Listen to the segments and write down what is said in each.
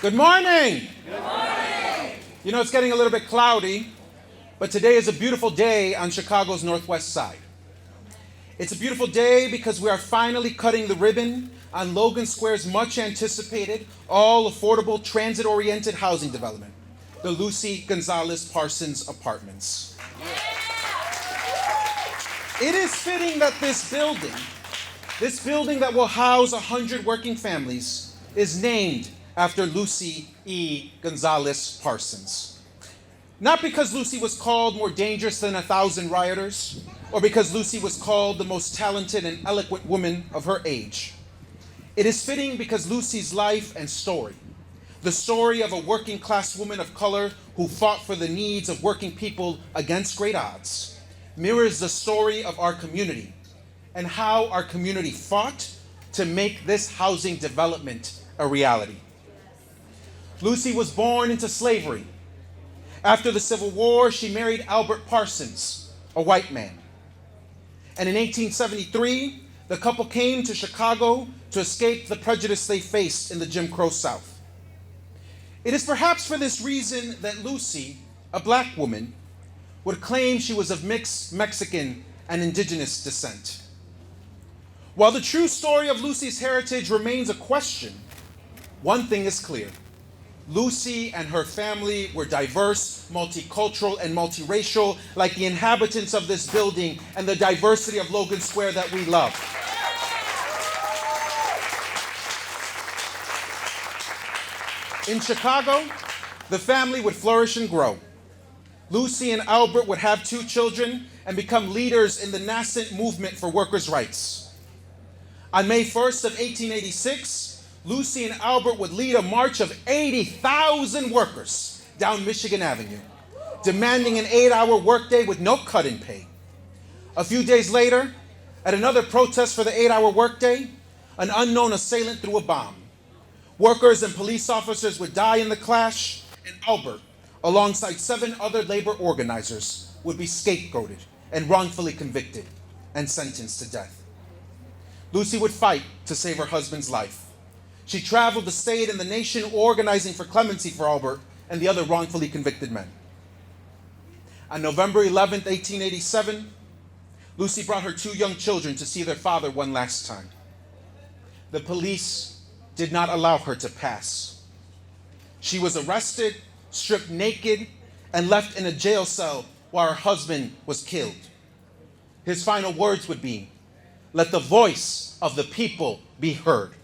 Good morning. Good morning. You know, it's getting a little bit cloudy, but today is a beautiful day on Chicago's northwest side. It's a beautiful day because we are finally cutting the ribbon on Logan Square's much anticipated, all affordable, transit-oriented housing development, the Lucy Gonzalez Parsons Apartments. It is fitting that this building that will house 100 working families, is named after Lucy E. Gonzalez Parsons. Not because Lucy was called more dangerous than 1,000 rioters, or because Lucy was called the most talented and eloquent woman of her age. It is fitting because Lucy's life and story, the story of a working class woman of color who fought for the needs of working people against great odds, mirrors the story of our community and how our community fought to make this housing development a reality. Lucy was born into slavery. After the Civil War, she married Albert Parsons, a white man. And in 1873, the couple came to Chicago to escape the prejudice they faced in the Jim Crow South. It is perhaps for this reason that Lucy, a black woman, would claim she was of mixed Mexican and indigenous descent. While the true story of Lucy's heritage remains a question, one thing is clear. Lucy and her family were diverse, multicultural, and multiracial, like the inhabitants of this building and the diversity of Logan Square that we love. In Chicago, the family would flourish and grow. Lucy and Albert would have 2 children and become leaders in the nascent movement for workers' rights. On May 1st of 1886, Lucy and Albert would lead a march of 80,000 workers down Michigan Avenue, demanding an 8-hour workday with no cut in pay. A few days later, at another protest for the 8-hour workday, an unknown assailant threw a bomb. Workers and police officers would die in the clash, and Albert, alongside 7 other labor organizers, would be scapegoated and wrongfully convicted and sentenced to death. Lucy would fight to save her husband's life. She traveled the state and the nation organizing for clemency for Albert and the other wrongfully convicted men. On November 11th, 1887, Lucy brought her 2 young children to see their father one last time. The police did not allow her to pass. She was arrested, stripped naked, and left in a jail cell while her husband was killed. His final words would be, "Let the voice of the people be heard."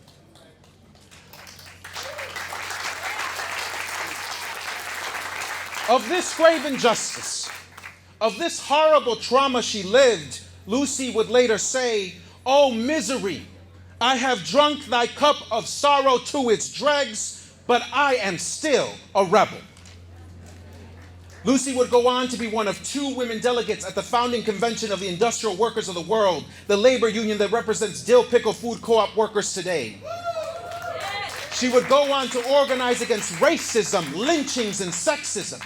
Of this grave injustice, of this horrible trauma she lived, Lucy would later say, "Oh misery, I have drunk thy cup of sorrow to its dregs, but I am still a rebel." Lucy would go on to be one of 2 women delegates at the founding convention of the Industrial Workers of the World, the labor union that represents dill pickle food co-op workers today. She would go on to organize against racism, lynchings, and sexism.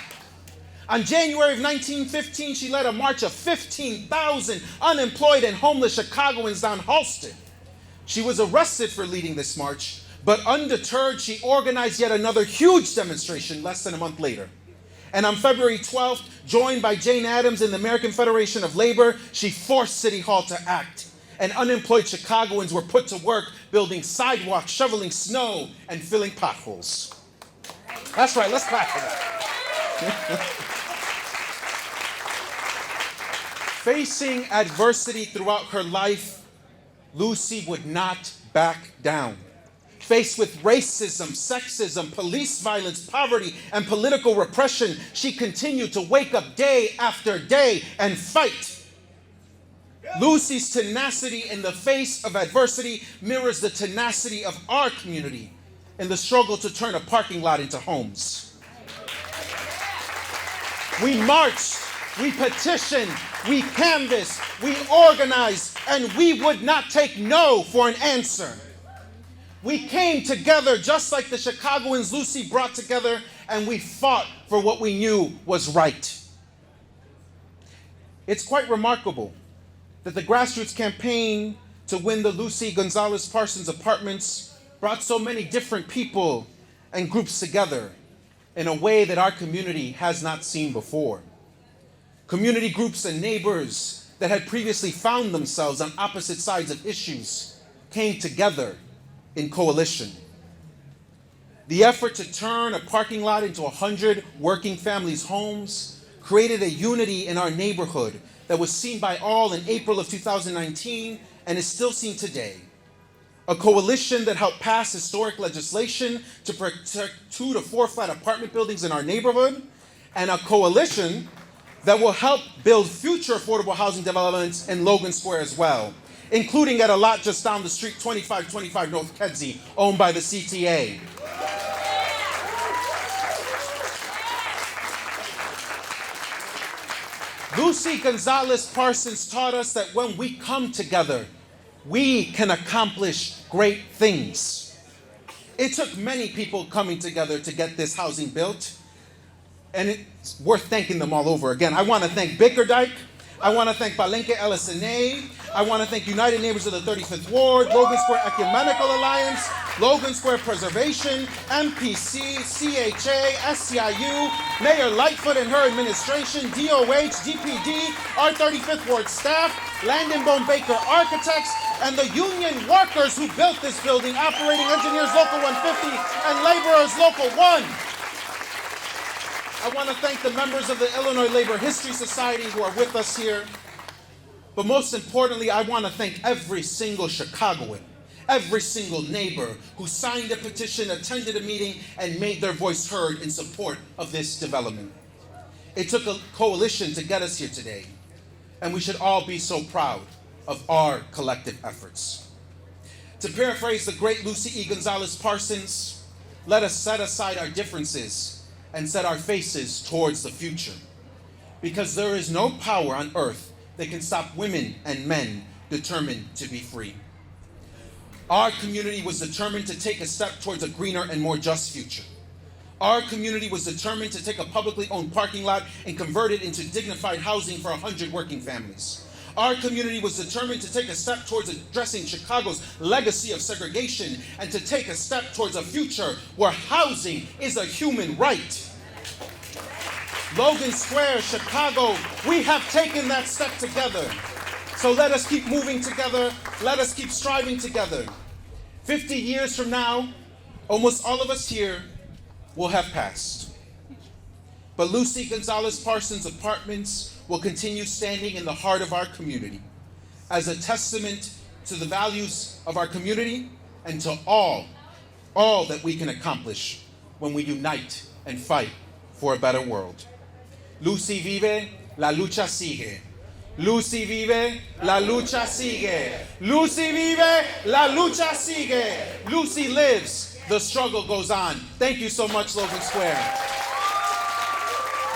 On January of 1915, she led a march of 15,000 unemployed and homeless Chicagoans down Halsted. She was arrested for leading this march, but undeterred, she organized yet another huge demonstration less than a month later. And on February 12th, joined by Jane Addams and the American Federation of Labor, she forced City Hall to act. And unemployed Chicagoans were put to work building sidewalks, shoveling snow, and filling potholes. That's right, let's clap for that. Facing adversity throughout her life, Lucy would not back down. Faced with racism, sexism, police violence, poverty, and political repression, she continued to wake up day after day and fight. Lucy's tenacity in the face of adversity mirrors the tenacity of our community in the struggle to turn a parking lot into homes. We marched, we petitioned, we canvassed, we organized, and we would not take no for an answer. We came together just like the Chicagoans Lucy brought together, and we fought for what we knew was right. It's quite remarkable that the grassroots campaign to win the Lucy Gonzalez Parsons Apartments brought so many different people and groups together in a way that our community has not seen before. Community groups and neighbors that had previously found themselves on opposite sides of issues came together in coalition. The effort to turn a parking lot into 100 working families' homes created a unity in our neighborhood that was seen by all in April of 2019 and is still seen today. A coalition that helped pass historic legislation to protect 2 to 4 flat apartment buildings in our neighborhood, and a coalition that will help build future affordable housing developments in Logan Square as well, including at a lot just down the street, 2525 North Kedzie, owned by the CTA. Lucy Gonzalez Parsons taught us that when we come together, we can accomplish great things. It took many people coming together to get this housing built, and it's worth thanking them all over again. I want to thank Bickerdike. I want to thank Palenque LSNA. I want to thank United Neighbors of the 35th Ward, Logan Square Ecumenical Alliance, Logan Square Preservation, MPC, CHA, SCIU, Mayor Lightfoot and her administration, DOH, DPD, our 35th Ward staff, Land and Bone Baker Architects, and the union workers who built this building, Operating Engineers Local 150 and Laborers Local 1. I want to thank the members of the Illinois Labor History Society who are with us here. But most importantly, I want to thank every single Chicagoan, every single neighbor who signed a petition, attended a meeting, and made their voice heard in support of this development. It took a coalition to get us here today, and we should all be so proud of our collective efforts. To paraphrase the great Lucy E. Gonzalez Parsons, let us set aside our differences and set our faces towards the future. Because there is no power on earth that can stop women and men determined to be free. Our community was determined to take a step towards a greener and more just future. Our community was determined to take a publicly owned parking lot and convert it into dignified housing for 100 working families. Our community was determined to take a step towards addressing Chicago's legacy of segregation and to take a step towards a future where housing is a human right. Logan Square, Chicago, we have taken that step together. So let us keep moving together. Let us keep striving together. 50 years from now, almost all of us here will have passed. But Lucy Gonzalez Parsons Apartments will continue standing in the heart of our community as a testament to the values of our community and to all that we can accomplish when we unite and fight for a better world. Lucy vive, la lucha sigue. Lucy vive, la lucha sigue. Lucy vive, la lucha sigue. Lucy lives, the struggle goes on. Thank you so much, Logan Square.